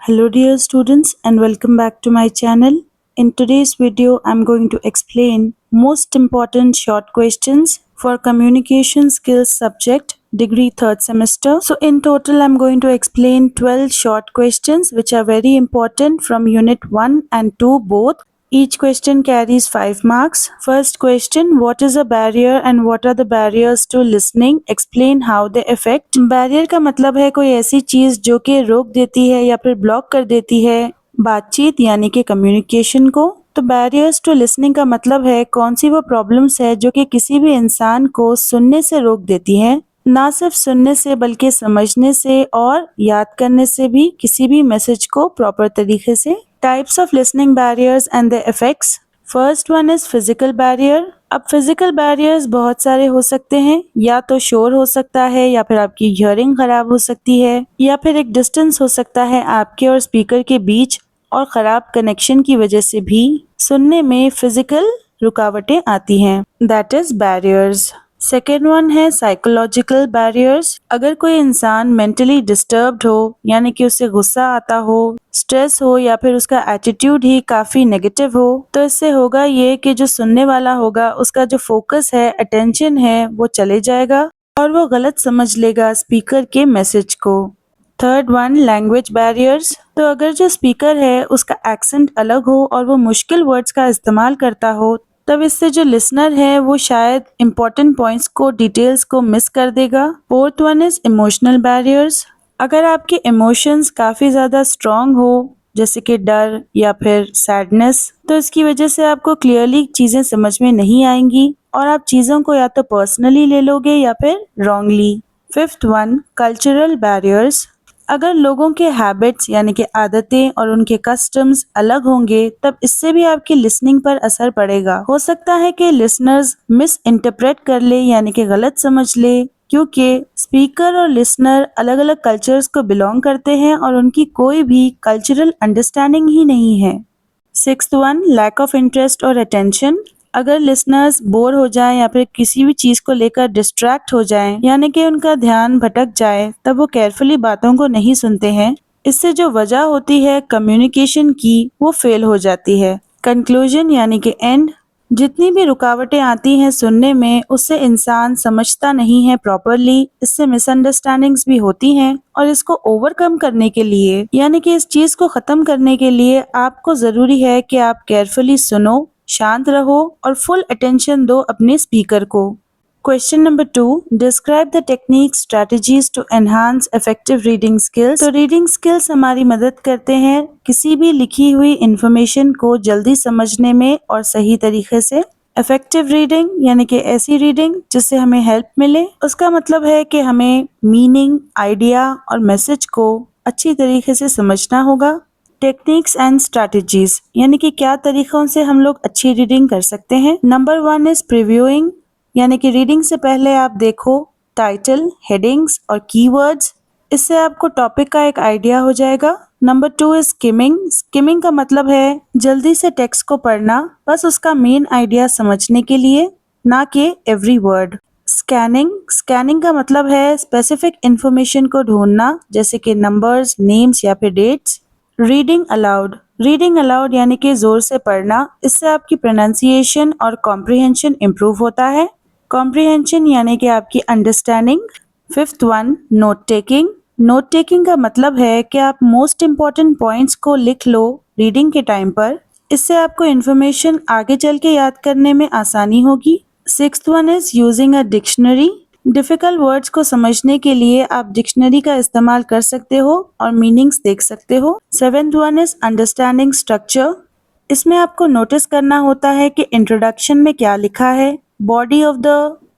Hello dear students and welcome back to my channel. In today's video I'm going to explain most important short questions for communication skills subject degree 3rd semester. So in total I'm going to explain 12 short questions which are very important from unit 1 and 2 both. Each question carries 5 marks. First question, what is a barrier and what are the barriers to listening? Explain how they affect. Barrier का मतलब है कोई ऐसी चीज जो कि रोक देती है या फिर ब्लॉक कर देती है बातचीत यानी कि कम्युनिकेशन को। तो बैरियर्स टू लिसनिंग का मतलब है कौन सी वो प्रॉब्लम्स है जो कि किसी भी इंसान को सुनने से रोक देती है, ना सिर्फ सुनने से बल्कि समझने से और याद करने से भी किसी भी मैसेज को प्रॉपर तरीके से। Types of listening barriers and the effects. First one is physical barrier. अब फिजिकल बैरियर्स बहुत सारे हो सकते हैं, या तो शोर हो सकता है या फिर आपकी हियरिंग खराब हो सकती है या फिर एक डिस्टेंस हो सकता है आपके और स्पीकर के बीच और खराब कनेक्शन की वजह से भी सुनने में फिजिकल रुकावटें आती हैं, that is barriers. Second one है साइकोलॉजिकल बैरियर्स। अगर कोई इंसान मेंटली डिस्टर्ब्ड हो यानी कि उसे गुस्सा आता हो, स्ट्रेस हो या फिर उसका एटीट्यूड ही काफी नेगेटिव हो, तो इससे होगा ये कि जो सुनने वाला होगा उसका जो फोकस है, अटेंशन है, वो चले जाएगा और वो गलत समझ लेगा स्पीकर के मैसेज को। Third one language barriers. तो अगर जो स्पीकर है उसका एक्सेंट अलग हो और वो मुश्किल वर्ड्स का इस्तेमाल करता हो, तब इससे जो लिसनर है वो शायद इम्पोर्टेंट पॉइंट्स को, डिटेल्स को मिस कर देगा। Fourth one is emotional barriers. अगर आपके इमोशंस काफ़ी ज़्यादा स्ट्रॉन्ग हो जैसे कि डर या फिर सैडनेस, तो इसकी वजह से आपको क्लियरली चीज़ें समझ में नहीं आएंगी और आप चीज़ों को या तो पर्सनली ले लोगे या फिर wrongly. Fifth one cultural barriers. अगर लोगों के हैबिट्स यानी कि आदतें और उनके कस्टम्स अलग होंगे, तब इससे भी आपकी लिसनिंग पर असर पड़ेगा। हो सकता है कि लिसनर्स मिस इंटरप्रेट कर ले यानी कि गलत समझ ले, क्योंकि स्पीकर और लिसनर अलग अलग कल्चर्स को बिलोंग करते हैं और उनकी कोई भी कल्चरल अंडरस्टैंडिंग ही नहीं है। Sixth one lack of interest और अटेंशन। अगर लिसनर्स बोर हो जाएं या फिर किसी भी चीज को लेकर डिस्ट्रैक्ट हो जाएं यानी कि उनका ध्यान भटक जाए, तब वो केयरफुली बातों को नहीं सुनते हैं। इससे जो वजह होती है कम्युनिकेशन की, वो फेल हो जाती है। कंक्लूजन यानी कि एंड। जितनी भी रुकावटें आती हैं सुनने में, उससे इंसान समझता नहीं है प्रॉपरली, इससे मिसअंडरस्टैंडिंग्स भी होती हैं और इसको ओवरकम करने के लिए यानी कि इस चीज को खत्म करने के लिए आपको जरूरी है कि आप केयरफुली सुनो, शांत रहो और फुल अटेंशन दो अपने स्पीकर को। Question number 2, describe the technique strategies to enhance effective reading skills. तो रीडिंग स्किल्स हमारी मदद करते हैं किसी भी लिखी हुई इंफॉर्मेशन को जल्दी समझने में और सही तरीके से। इफेक्टिव रीडिंग यानी कि ऐसी रीडिंग जिससे हमें हेल्प मिले। उसका मतलब है कि हमें मीनिंग, आइडिया और मैसेज को अच्छी तरीके से समझना होगा। टेक्निक्स एंड स्ट्रैटेजीज यानी कि क्या तरीकों से हम लोग अच्छी रीडिंग कर सकते हैं। नंबर 1 इज प्रीव्यूइंग यानी कि रीडिंग से पहले आप देखो टाइटल, हेडिंग्स और कीवर्ड्स, इससे आपको टॉपिक का एक आइडिया हो जाएगा। Number 2 is skimming. स्किमिंग का मतलब है जल्दी से टेक्स्ट को पढ़ना, बस उसका मेन आइडिया समझने के लिए, ना कि एवरी वर्ड। स्कैनिंग। स्कैनिंग का मतलब है स्पेसिफिक इंफॉर्मेशन को ढूंढना जैसे कि नंबर्स, नेम्स या फिर dates. Reading aloud. Reading aloud यानी कि जोर से पढ़ना, इससे आपकी प्रोनाउंसिएशन और कॉम्प्रिहेंशन इम्प्रूव होता है। कॉम्प्रिहेंशन यानी कि आपकी understanding. Fifth one note taking. Note taking का मतलब है कि आप मोस्ट इम्पॉर्टेंट पॉइंट्स को लिख लो रीडिंग के टाइम पर, इससे आपको इन्फॉर्मेशन आगे चल के याद करने में आसानी होगी। Sixth one is using a dictionary. Difficult words को समझने के लिए आप डिक्शनरी का इस्तेमाल कर सकते हो और मीनिंग्स देख सकते हो। Seventh one is understanding structure. इसमें आपको नोटिस करना होता है कि इंट्रोडक्शन में क्या लिखा है, बॉडी ऑफ द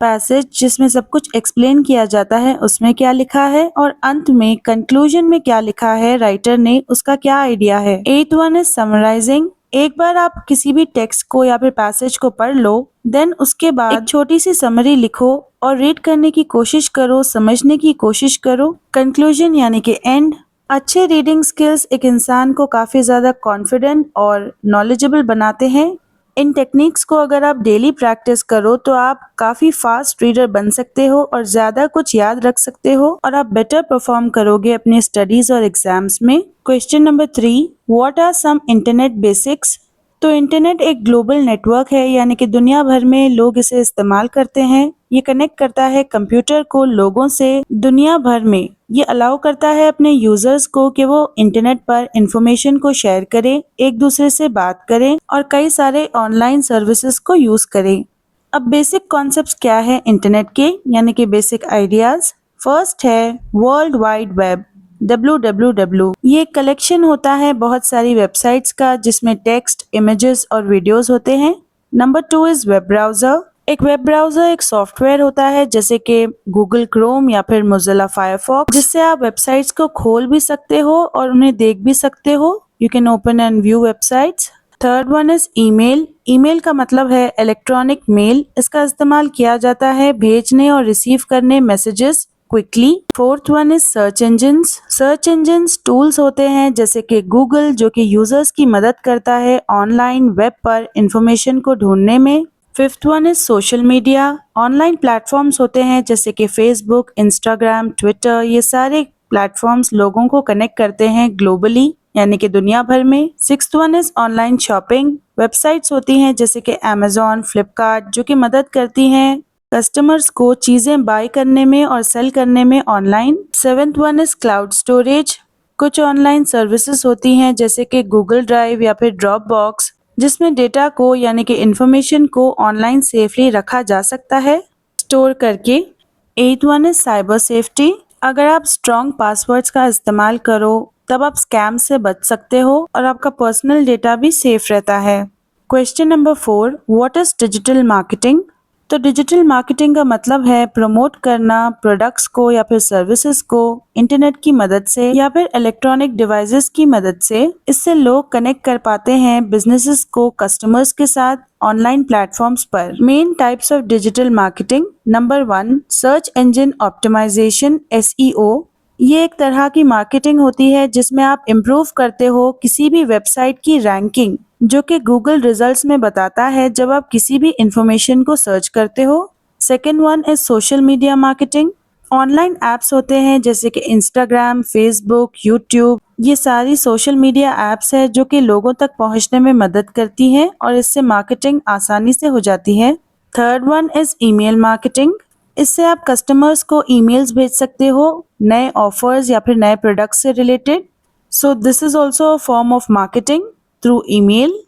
पैसेज जिसमें सब कुछ एक्सप्लेन किया जाता है उसमें क्या लिखा है, और अंत में कंक्लूजन में क्या लिखा है राइटर ने, उसका क्या आइडिया है। एथ वन इज समराइजिंग। एक बार आप किसी भी टेक्स्ट को या फिर पैसेज को पढ़ लो, देन उसके बाद एक छोटी सी समरी लिखो और रीड करने की कोशिश करो, समझने की कोशिश करो। कंक्लूजन यानी कि एंड। अच्छे रीडिंग स्किल्स एक इंसान को काफी ज्यादा कॉन्फिडेंट और नॉलेजेबल बनाते हैं। इन टेक्निक्स को अगर आप डेली प्रैक्टिस करो तो आप काफी फास्ट रीडर बन सकते हो और ज्यादा कुछ याद रख सकते हो और आप बेटर परफॉर्म करोगे अपने स्टडीज और एग्जाम्स में। Question number 3, what are some internet basics? तो इंटरनेट एक ग्लोबल नेटवर्क है, यानी कि दुनिया भर में लोग इसे इस्तेमाल करते हैं। ये कनेक्ट करता है कंप्यूटर को लोगों से दुनिया भर में। ये अलाउ करता है अपने यूजर्स को कि वो इंटरनेट पर इंफॉर्मेशन को शेयर करें, एक दूसरे से बात करें और कई सारे ऑनलाइन सर्विसेज को यूज करें। अब बेसिक कॉन्सेप्ट्स क्या है इंटरनेट के, यानी कि बेसिक आइडियाज। फर्स्ट है वर्ल्ड वाइड वेब, WWW। ये एक कलेक्शन होता है बहुत सारी वेबसाइट्स का जिसमें टेक्स्ट, इमेजेस और वीडियोस होते हैं। Number 2 is web browser. एक वेब ब्राउजर एक सॉफ्टवेयर होता है जैसे कि गूगल क्रोम या फिर मोजिला फायरफॉक्स, जिससे आप वेबसाइट्स को खोल भी सकते हो और उन्हें देख भी सकते हो। You can open and view websites. Third one is email. Email का मतलब है इलेक्ट्रॉनिक मेल। इसका इस्तेमाल किया जाता है भेजने और रिसीव करने messages quickly. Fourth one is search engines. Search engines tools होते हैं जैसे कि गूगल, जो कि यूजर्स की मदद करता है ऑनलाइन वेब पर इंफॉर्मेशन को ढूंढने में। Fifth one is social media. Online platforms होते हैं जैसे कि फेसबुक, इंस्टाग्राम, ट्विटर। ये सारे प्लेटफॉर्म्स लोगों को कनेक्ट करते हैं ग्लोबली, यानी कि दुनिया भर में। Sixth one is online shopping. Websites होती हैं जैसे कि अमेजोन, फ्लिपकार्ट, जो कि मदद करती हैं कस्टमर्स को चीजें बाय करने में और सेल करने में online. Seventh one is cloud storage. कुछ ऑनलाइन सर्विसेज होती हैं जैसे कि गूगल ड्राइव या फिर ड्रॉप बॉक्स, जिसमें डेटा को यानी कि इंफॉर्मेशन को ऑनलाइन सेफली रखा जा सकता है स्टोर करके। एथ वन इज साइबर सेफ्टी। अगर आप स्ट्रॉन्ग पासवर्ड्स का इस्तेमाल करो तब आप स्कैम से बच सकते हो और आपका पर्सनल डेटा भी सेफ रहता है। Question number 4, what is digital marketing? तो डिजिटल मार्केटिंग का मतलब है प्रमोट करना प्रोडक्ट्स को या फिर सर्विसेज को इंटरनेट की मदद से या फिर इलेक्ट्रॉनिक डिवाइसेस की मदद से। इससे लोग कनेक्ट कर पाते हैं बिजनेसेस को कस्टमर्स के साथ ऑनलाइन प्लेटफॉर्म्स पर। Main types of digital marketing. Number 1, search engine optimization, SEO। ये एक तरह की मार्केटिंग होती है जिसमें आप इम्प्रूव करते हो किसी भी वेबसाइट की रैंकिंग, जो कि गूगल रिजल्ट्स में बताता है जब आप किसी भी इंफॉर्मेशन को सर्च करते हो। Second one is social media marketing. Online apps होते हैं जैसे कि इंस्टाग्राम, फेसबुक, यूट्यूब। ये सारी सोशल मीडिया एप्स है जो कि लोगों तक पहुंचने में मदद करती हैं और इससे मार्केटिंग आसानी से हो जाती है। Third one is email marketing. इससे आप कस्टमर्स को ईमेल्स भेज सकते हो नए ऑफर्स या फिर नए प्रोडक्ट्स से related. So this is also a form of marketing through email.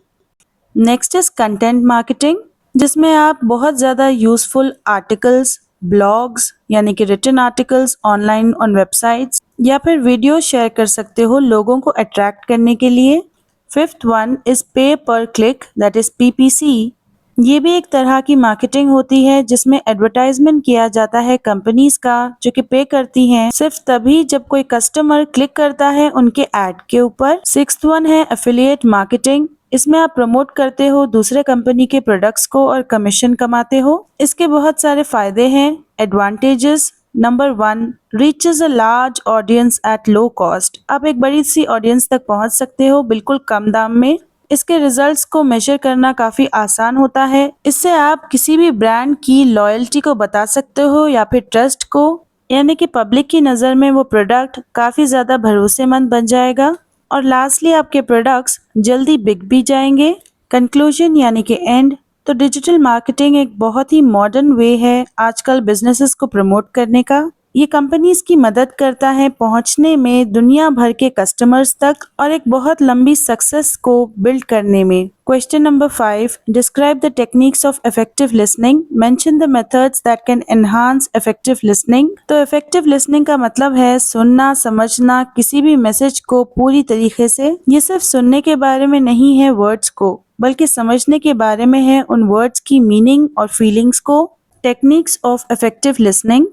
Next is content marketing, जिसमें आप बहुत ज़्यादा यूजफुल आर्टिकल्स, ब्लॉग्स यानी कि written articles online on websites या फिर वीडियो शेयर कर सकते हो लोगों को अट्रैक्ट करने के लिए। फिफ्थ वन इज पे पर क्लिक, दैट इज PPC। ये भी एक तरह की मार्केटिंग होती है जिसमें एडवर्टाइजमेंट किया जाता है कंपनीज का, जो कि पे करती हैं सिर्फ तभी जब कोई कस्टमर क्लिक करता है उनके ऐड के ऊपर। सिक्स्थ वन है एफिलिएट मार्केटिंग। इसमें आप प्रमोट करते हो दूसरे कंपनी के प्रोडक्ट्स को और कमीशन कमाते हो। इसके बहुत सारे फायदे हैं। Advantages. Number 1, reaches a large audience at low cost. आप एक बड़ी सी ऑडियंस तक पहुंच सकते हो बिल्कुल कम दाम में। इसके रिजल्ट्स को मेजर करना काफी आसान होता है। इससे आप किसी भी ब्रांड की लॉयल्टी को बता सकते हो या फिर ट्रस्ट को, यानी कि पब्लिक की नज़र में वो प्रोडक्ट काफी ज्यादा भरोसेमंद बन जाएगा। और लास्टली आपके प्रोडक्ट्स जल्दी बिक भी जाएंगे। कंक्लूजन यानी कि एंड। तो डिजिटल मार्केटिंग एक बहुत ही मॉडर्न वे है आजकल बिजनेसेस को प्रमोट करने का। ये कंपनीज की मदद करता है पहुंचने में दुनिया भर के कस्टमर्स तक और एक बहुत लंबी सक्सेस को बिल्ड करने में। Question number 5, describe the techniques of effective listening, mention the methods that can enhance effective listening. तो इफेक्टिव लिसनिंग का मतलब है सुनना, समझना किसी भी मैसेज को पूरी तरीके से। ये सिर्फ सुनने के बारे में नहीं है वर्ड्स को, बल्कि समझने के बारे में है उन वर्ड्स की मीनिंग और फीलिंग्स को। टेक्निक्स ऑफ इफेक्टिव लिसनिंग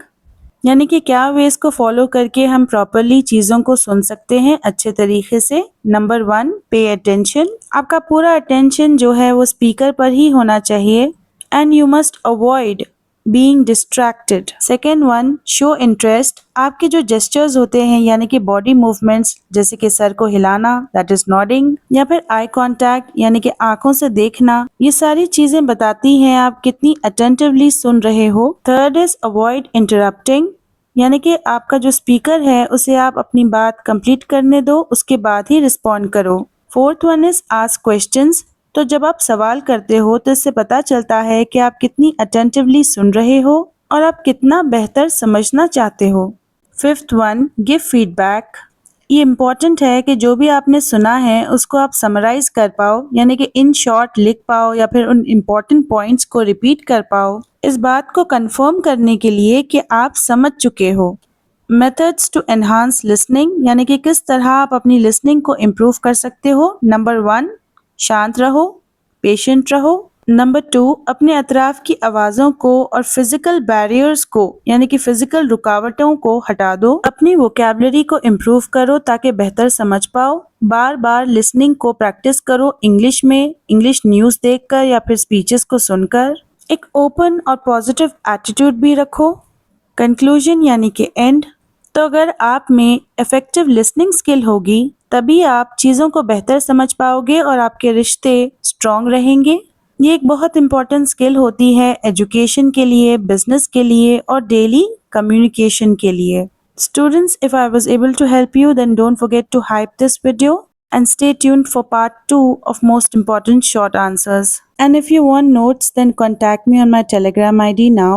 यानी कि क्या वेज को फॉलो करके हम प्रॉपरली चीज़ों को सुन सकते हैं अच्छे तरीके से। Number 1, pay attention. आपका पूरा अटेंशन जो है वो स्पीकर पर ही होना चाहिए। And you must avoid being distracted. Second one, show interest. आपके जो gestures होते हैं यानी कि body movements जैसे कि सर को हिलाना that is nodding या फिर eye contact यानी कि आंखों से देखना, ये सारी चीजें बताती हैं आप कितनी attentively सुन रहे हो. Third is avoid interrupting. यानी कि आपका जो स्पीकर है उसे आप अपनी बात कंप्लीट करने दो, उसके बाद ही रिस्पॉन्ड करो. Fourth one is ask questions. तो जब आप सवाल करते हो तो इससे पता चलता है कि आप कितनी अटेंटिवली सुन रहे हो और आप कितना बेहतर समझना चाहते हो. Fifth one, give feedback. ये इम्पॉर्टेंट है कि जो भी आपने सुना है उसको आप समराइज कर पाओ, यानी कि इन शॉर्ट लिख पाओ या फिर उन इम्पॉर्टेंट पॉइंट्स को रिपीट कर पाओ, इस बात को कंफर्म करने के लिए कि आप समझ चुके हो. मेथड्स टू एनहांस लिसनिंग, यानी कि किस तरह आप अपनी लिसनिंग को इम्प्रूव कर सकते हो. नंबर 1, शांत रहो, पेशेंट रहो. नंबर 2, अपने अतराफ की आवाज़ों को और फिजिकल बैरियर्स को यानी कि फिजिकल रुकावटों को हटा दो. अपनी वोकैबुलरी को इम्प्रूव करो ताकि बेहतर समझ पाओ. बार बार लिसनिंग को प्रैक्टिस करो इंग्लिश में, इंग्लिश न्यूज़ देखकर या फिर स्पीचेस को सुनकर. एक ओपन और पॉजिटिव एटीट्यूड भी रखो. कंक्लूजन यानी कि एंड. तो अगर आप में इफेक्टिव लिसनिंग स्किल होगी तभी आप चीज़ों को बेहतर समझ पाओगे और आपके रिश्ते स्ट्रॉन्ग रहेंगे. ये एक बहुत इंपॉर्टेंट स्किल होती है एजुकेशन के लिए, बिजनेस के लिए और डेली कम्युनिकेशन के लिए. Students, if I was able to help you, then don't forget to hype this video and stay tuned for part 2 of most important short answers. And if you want notes, then contact me on my Telegram ID now.